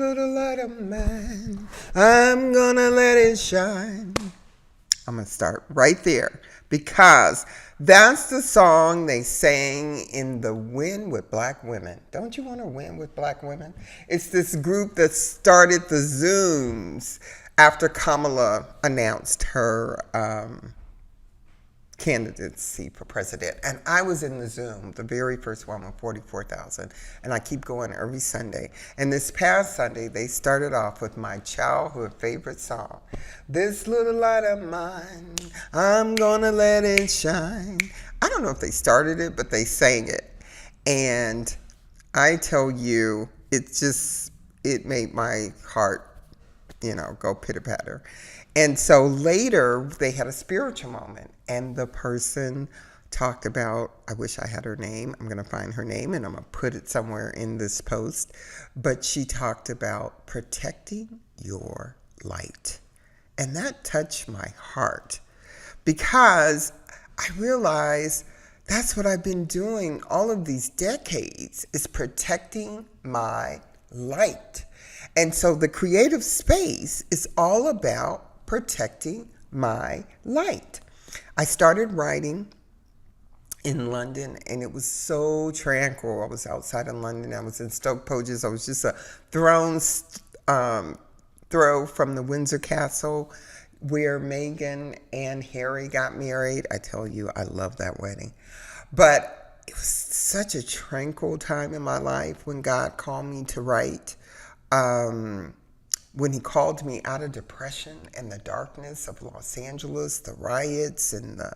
little light of mine, I'm gonna let it shine. I'm going to start right there because that's the song they sang in the Win with Black Women. Don't you want to win with Black women? It's this group that started the Zooms after Kamala announced her candidacy for president. And I was in the Zoom, the very first one with 44,000. And I keep going every Sunday. And this past Sunday, they started off with my childhood favorite song. This little light of mine, I'm gonna let it shine. I don't know if they started it, but they sang it. And I tell you, it made my heart, go pitter-patter. And so later, they had a spiritual moment, and the person talked about, I wish I had her name. I'm going to find her name, and I'm going to put it somewhere in this post. But she talked about protecting your light. And that touched my heart because I realized that's what I've been doing all of these decades, is protecting my light. And so the creative space is all about protecting my light. I started writing in London, and it was so tranquil. I was outside of London. I was in Stoke Poges. I was just a throw from the Windsor Castle where Meghan and Harry got married. I tell you, I love that wedding. But it was such a tranquil time in my life when God called me to write. When he called me out of depression and the darkness of Los Angeles, the riots and the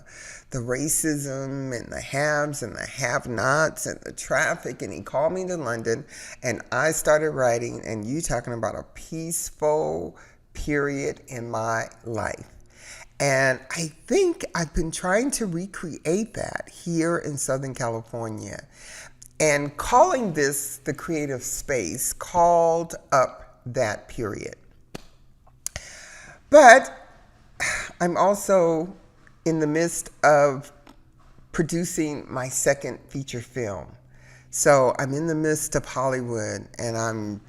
racism and the haves and the have-nots and the traffic, and he called me to London, and I started writing, and you talking about a peaceful period in my life. And I think I've been trying to recreate that here in Southern California, and calling this the creative space called up that period. But I'm also in the midst of producing my second feature film. So I'm in the midst of Hollywood, and I'm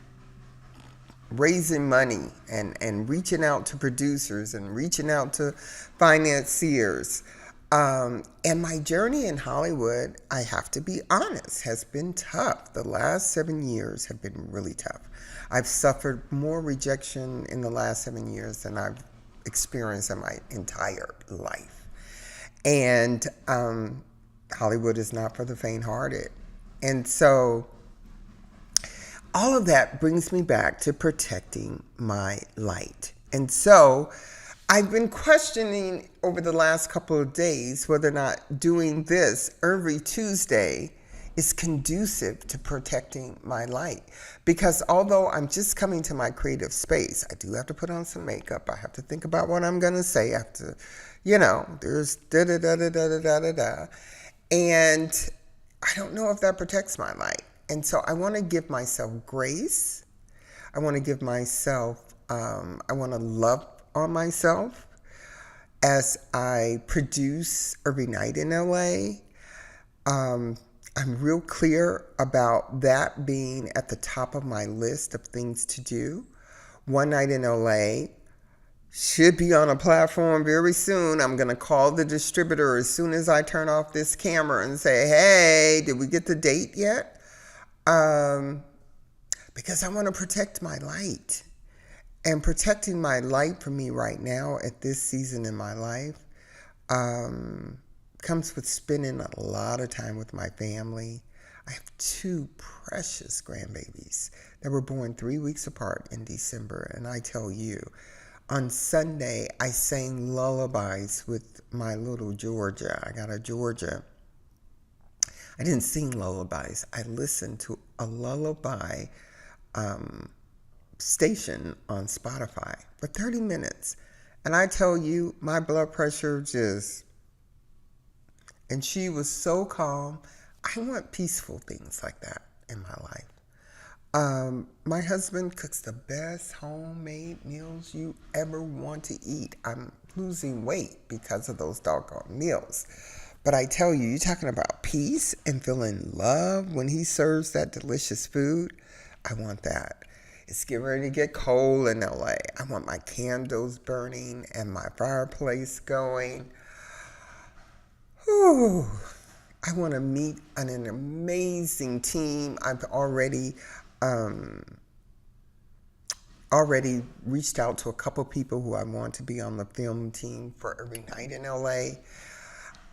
raising money and reaching out to producers and reaching out to financiers. And my journey in Hollywood, I have to be honest, has been tough. The last 7 years have been really tough. I've suffered more rejection in the last 7 years than I've experienced in my entire life. And Hollywood is not for the faint-hearted. And so all of that brings me back to protecting my light. And so I've been questioning over the last couple of days whether or not doing this every Tuesday is conducive to protecting my light. Because although I'm just coming to my creative space, I do have to put on some makeup. I have to think about what I'm going to say. I have to, there's da-da-da-da-da-da-da-da. And I don't know if that protects my light. And so I want to give myself grace. I want to give myself, I want to love on myself as I produce every night in LA. I'm real clear about that being at the top of my list of things to do. One Night in LA should be on a platform very soon. I'm going to call the distributor as soon as I turn off this camera and say, hey, did we get the date yet? Because I want to protect my light. And protecting my light for me right now at this season in my life comes with spending a lot of time with my family. I have 2 precious grandbabies that were born 3 weeks apart in December. And I tell you, on Sunday, I sang lullabies with my little Georgia. I got a Georgia. I didn't sing lullabies. I listened to a lullaby station on Spotify for 30 minutes. And I tell you, my blood pressure and she was so calm. I want peaceful things like that in my life. My husband cooks the best homemade meals you ever want to eat. I'm losing weight because of those doggone meals. But I tell you, you're talking about peace and feeling love when he serves that delicious food. I want that. It's getting ready to get cold in LA. I want my candles burning and my fireplace going. Whew. I want to meet an amazing team. I've um, already reached out to a couple people who I want to be on the film team for Every Night in LA.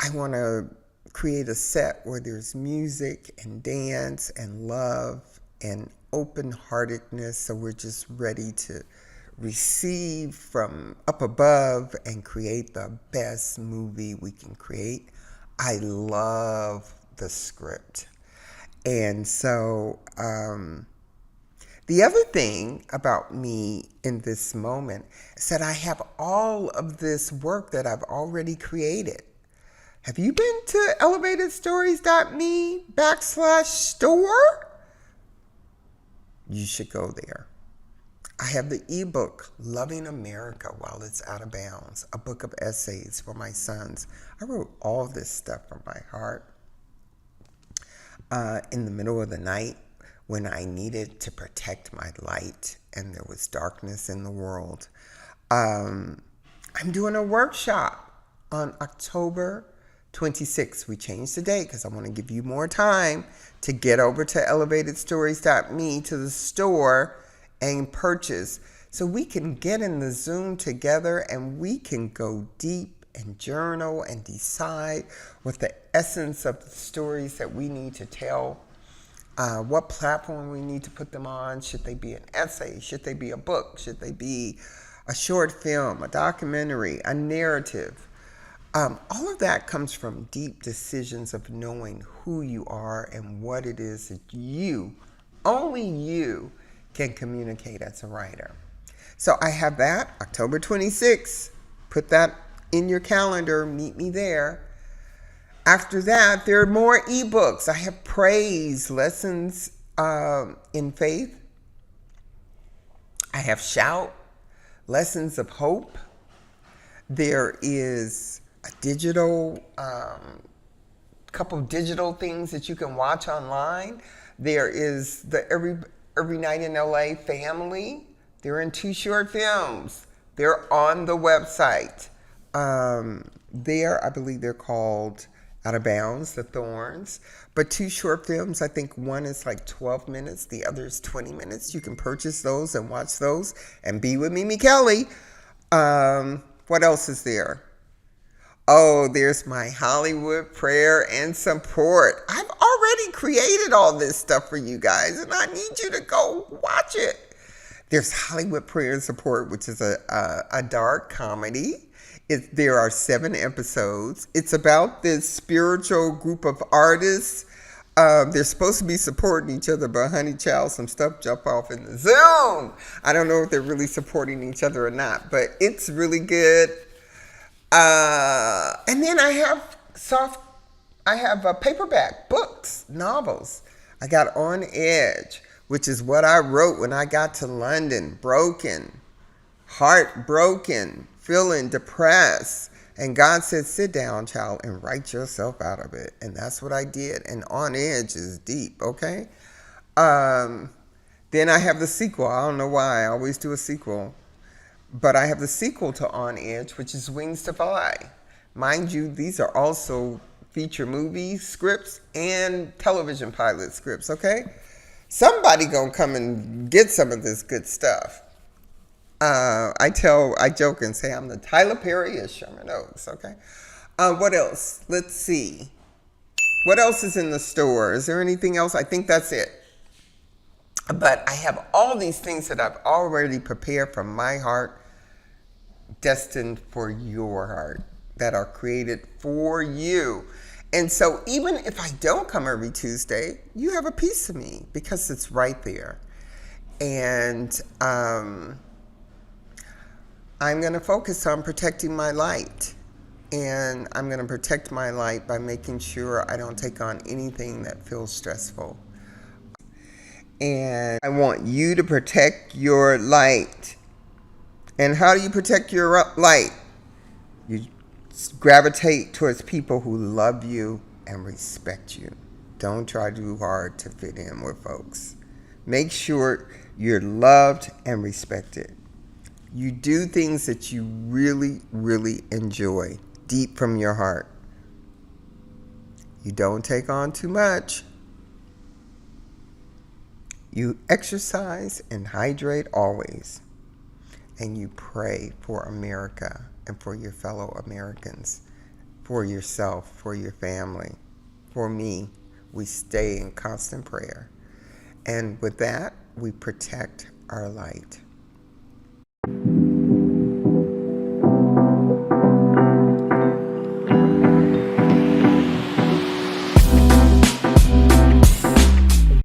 I want to create a set where there's music and dance and love and open-heartedness, so we're just ready to receive from up above and create the best movie we can create. I love the script. And so the other thing about me in this moment is that I have all of this work that I've already created. Have you been to elevatedstories.me/store? You should go there. I have the ebook, Loving America While It's Out of Bounds, a book of essays for my sons. I wrote all this stuff from my heart in the middle of the night when I needed to protect my light and there was darkness in the world. I'm doing a workshop on October 26th. We changed the date because I want to give you more time to get over to elevatedstories.me to the store and purchase, so we can get in the Zoom together and we can go deep and journal and decide what the essence of the stories that we need to tell, what platform we need to put them on. Should they be an essay? Should they be a book? Should they be a short film, a documentary, a narrative? All of that comes from deep decisions of knowing who you are and what it is that you, only you, can communicate as a writer. So I have that, October 26th. Put that in your calendar. Meet me there. After that, there are more ebooks. I have Praise, Lessons in Faith. I have Shout, Lessons of Hope. There is a digital, couple digital things that you can watch online. There is the Every Night in LA family. They're in 2 short films. They're on the website. I believe they're called Out of Bounds, The Thorns. But 2 short films, I think one is like 12 minutes, the other is 20 minutes. You can purchase those and watch those and be with Mimi Kelly. What else is there? Oh, there's my Hollywood prayer and support. I've already created all this stuff for you guys, and I need you to go watch it. There's Hollywood prayer and support, which is a dark comedy. There are 7 episodes. It's about this spiritual group of artists. They're supposed to be supporting each other, but honey child, some stuff jump off in the Zoom. I don't know if they're really supporting each other or not, but it's really good. And then I have paperback books, novels. I got On Edge, which is what I wrote when I got to London, broken, heartbroken, feeling depressed. And God said, sit down, child, and write yourself out of it. And that's what I did. And On Edge is deep, okay? Then I have the sequel. I don't know why. I always do a sequel. But I have the sequel to On Edge, which is Wings to Fly. Mind you, these are also feature movie scripts and television pilot scripts, okay? Somebody gonna come and get some of this good stuff. I joke and say I'm the Tyler Perry of Sherman Oaks, okay? What else? Let's see. What else is in the store? Is there anything else? I think that's it. But I have all these things that I've already prepared from my heart, destined for your heart, that are created for you. And so even if I don't come every Tuesday, you have a piece of me because it's right there. And I'm going to focus on protecting my light. And I'm going to protect my light by making sure I don't take on anything that feels stressful. And I want you to protect your light. And how do you protect your light? You gravitate towards people who love you and respect you. Don't try too hard to fit in with folks. Make sure you're loved and respected. You do things that you really, really enjoy deep from your heart. You don't take on too much. You exercise and hydrate always. And you pray for America and for your fellow Americans, for yourself, for your family. For me, we stay in constant prayer. And with that, we protect our light.